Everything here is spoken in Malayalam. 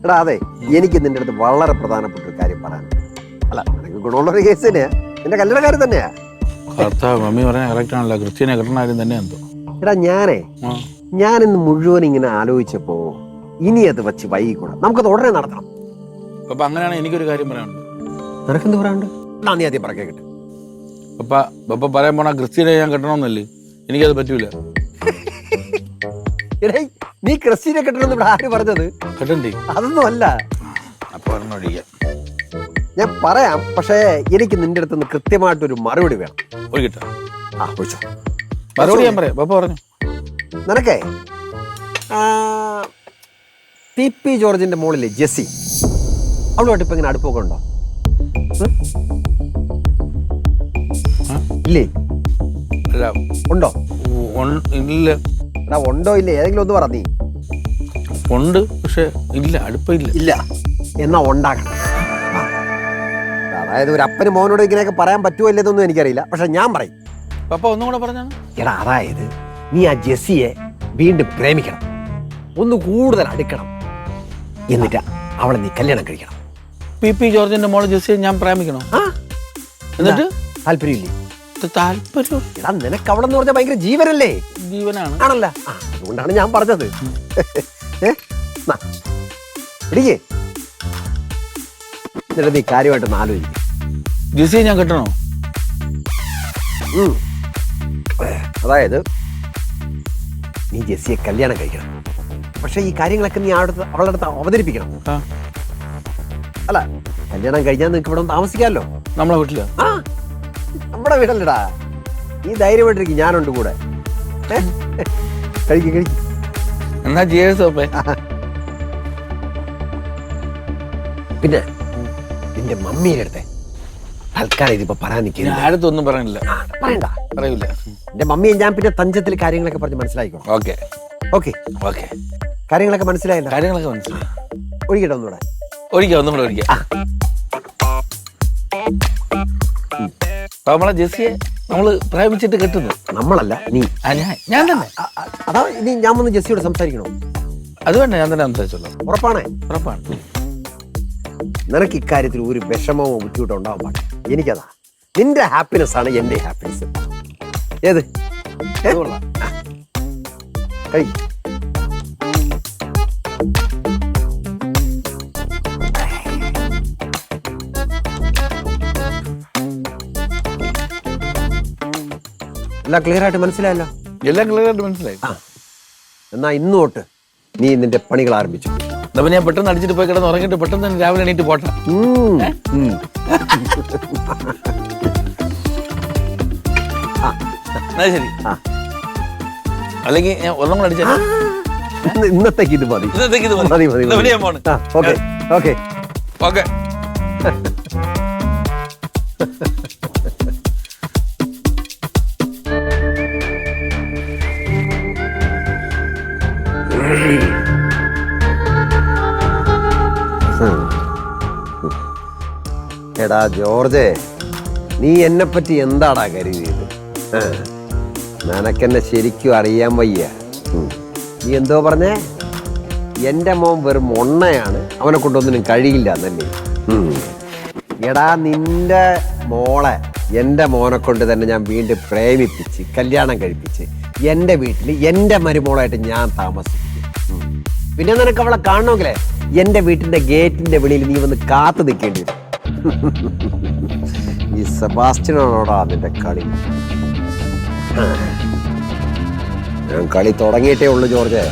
എടാ അതെ, എനിക്ക് നിന്റെ അടുത്ത് വളരെ പ്രധാനപ്പെട്ട ഒരു കാര്യം പറയാൻ. അല്ല, നിനക്ക് ഗുണമുള്ളൊരു കേസ് തന്നെയാ, നിന്റെ കല്യാണക്കാരൻ തന്നെയാ. മമ്മി പറയാൻ കറക്റ്റ് ആണല്ലോ, ക്രിസ്ത്യനെ കിട്ടണ കാര്യം തന്നെ എന്തോ. എടാ ഞാനിന്ന് മുഴുവൻ ഇങ്ങനെ ആലോചിച്ചപ്പോ ഇനി അത് വെച്ച് വൈകിക്കൂടാ, നമുക്കത് ഉടനെ നടത്തണം. അപ്പൊ അങ്ങനെയാണ് എനിക്കൊരു കാര്യം പറയാനുണ്ട്. നിനക്കെന്ത് പറയാനുണ്ട്? നീ ആദ്യം പറയാൻ കേട്ടെ. പപ്പ പറയാൻ പോണ ക്രിസ്ത്യനെ ഞാൻ കെട്ടണമെന്നല്ലേ, എനിക്കത് പറ്റൂല. എടേ, നീ ക്രിസ്ത്യനെ കെട്ടണമെന്ന് ഇവിടെ ആര് പറഞ്ഞത്? കെട്ടണ്ടേ? അതൊന്നും അല്ല. അപ്പൊ പറഞ്ഞോടിക്കാം, ഞാൻ പറയാം, പക്ഷേ എനിക്ക് നിന്റെ അടുത്ത് നിന്ന് കൃത്യമായിട്ടൊരു മറുപടി വേണം. ഒഴിക്കട്ടെ? ഒഴിച്ചോ. മറുപടി ഞാൻ പറയാം, പപ്പ പറഞ്ഞു. നിനക്കേ TP ജോർജിന്റെ മോളിലെ ജെസ്സി, അവളുമായിട്ട് ഇപ്പൊ ഇങ്ങനെ അടുപ്പൊക്കെ ഉണ്ടോ? ഇല്ലേ? അല്ല, ഉണ്ടോ? ഇല്ല. എടാ ഉണ്ടോ ഇല്ലേ, ഏതെങ്കിലും ഒന്ന് പറ. നീ ഉണ്ട്, പക്ഷെ ഇല്ല, അടുപ്പില്ല. ഇല്ല എന്നാ ഉണ്ടാക്കണം. അതായത് ഒരു അപ്പന് മോനോട് ഇങ്ങനെയൊക്കെ പറയാൻ പറ്റുമോ ഇല്ലെന്നൊന്നും എനിക്കറിയില്ല, പക്ഷെ ഞാൻ പറയും. പപ്പ ഒന്നും കൂടെ പറഞ്ഞാണ്. എടാ അതായത് നീ ആ ജെസ്സിയെ വീണ്ടും പ്രേമിക്കണം, ഒന്ന് കൂടുതൽ അടുക്കണം, എന്നിട്ട് അവളെ നീ കല്യാണം കഴിക്കണം. TP ജോർജിന്റെ മോളെ ജെസ്സിയെ ഞാൻ പ്രേമിക്കണം? എന്നിട്ട് താല്പര്യമില്ലേ? താല്പര്യം. എടാ നിനക്ക് അവളെന്ന് പറഞ്ഞാൽ ഭയങ്കര ജീവനല്ലേ? ജീവനാണ്. ആണല്ല, അതുകൊണ്ടാണ് ഞാൻ പറഞ്ഞത്. ഇടിക്കേ, എന്നിട്ട് നീ കാര്യമായിട്ടൊന്ന് ആലോചിക്കും. ജെസ്സിയെ ഞാൻ കെട്ടണോ? അതായത് നീ ജെസ്സിയെ കല്യാണം കഴിക്കണം, പക്ഷെ ഈ കാര്യങ്ങളൊക്കെ നീ അവളുടെ അടുത്ത് അവതരിപ്പിക്കണം. അല്ല, കല്യാണം കഴിഞ്ഞാൽ നിനക്ക് ഇവിടെ താമസിക്കാമല്ലോ. നമ്മളെ വീട്ടില? നമ്മുടെ വീടല്ലടാ, നീ ധൈര്യമായിട്ടിരിക്കും, ഞാനുണ്ട് കൂടെ. കഴിക്കും. എന്നാ ജീവസോപ്പേ. പിന്നെ നിന്റെ മമ്മീന്റെ അടുത്ത് തൽക്കാലം ഇതിപ്പോ പറയാൻ നിൽക്കില്ല. അടുത്തൊന്നും പറയണില്ല. പറയണ്ട, പറയൂല. എന്റെ മമ്മിയെ ഞാൻ പിന്നെ തഞ്ചത്തിൽ കാര്യങ്ങളൊക്കെ പറഞ്ഞ് മനസ്സിലായിക്കോ. ഓക്കെ ഓക്കെ ഓക്കെ, കാര്യങ്ങളൊക്കെ മനസ്സിലായില്ല? കാര്യങ്ങളൊക്കെ മനസ്സിലായി. ഒഴിക്കട്ടെ ഒന്നുകൂടെ? ഒന്നും കൂടെ ഒഴിക്കാം. നമ്മളെ ജെസ്സിയെ നമ്മള് പ്രേമിച്ചിട്ട് കെട്ടുന്നു. നമ്മളല്ല, നീ. ഞാൻ തന്നെ. അതാ ഇനി ഞാൻ വന്ന് ജെസ്സിയോട് സംസാരിക്കണോ? അത് വേണ്ട, ഞാൻ തന്നെ സംസാരിച്ചോളൂ. ഉറപ്പാണേ? ഉറപ്പാണ്. നിനക്ക് ഇക്കാര്യത്തിൽ ഒരു വിഷമമോ ബുദ്ധിമുട്ടോ ഉണ്ടാവാൻ പാടില്ല. എനിക്കതാ, നിന്റെ ഹാപ്പിനെസ് ആണ് എന്റെ ഹാപ്പിനെസ്. ഏത് കഴി. എല്ലാം ക്ലിയർ ആയിട്ട് മനസ്സിലായല്ലോ? എല്ലാം ക്ലിയർ ആയിട്ട് മനസ്സിലായി. എന്നാ ഇന്ന് തൊട്ട് നീ നിന്റെ പണികൾ ആരംഭിച്ചു. അപ്പൊ ഞാൻ പെട്ടെന്ന് അടിച്ചിട്ട് പോയി കിടന്ന് ഉറങ്ങിട്ട് പെട്ടെന്ന് തന്നെ രാവിലെ എണീറ്റ് പോട്ടെ. ശരി. അല്ലെങ്കിൽ ഞാൻ ഒന്നും കൂടെ അടിച്ച. ഇന്നത്തേക്ക് ഇത് മതി. Okay okay okay. എടാ ജോർജ്, നീ എന്നെ പറ്റി എന്താടാ കരുതിയത്? നിനക്കെന്നെ ശരിക്കും അറിയാൻ വയ്യ. നീ എന്തോ പറഞ്ഞേ? എന്റെ മോൻ വെറും ഒണ്ണയാണ്, അവനെ കൊണ്ടൊന്നിനും കഴിയില്ല എന്നല്ലേ? എടാ നിന്റെ മോളെ എന്റെ മോനെ കൊണ്ട് തന്നെ ഞാൻ വീണ്ടും പ്രേമിപ്പിച്ച് കല്യാണം കഴിപ്പിച്ച് എന്റെ വീട്ടിൽ എന്റെ മരുമോളായിട്ട് ഞാൻ താമസിക്കും. പിന്നെ നിനക്ക് അവളെ കാണണമെങ്കിലേ എന്റെ വീട്ടിന്റെ ഗേറ്റിന്റെ വെളിയിൽ നീ വന്ന് കാത്തു നിൽക്കേണ്ടി വരും. ഈ സെബാസ്റ്റ്യനോടാ നിന്റെ കളി. ഞാൻ കളി തുടങ്ങിയിട്ടേ ഉള്ളൂ ജോർജ്.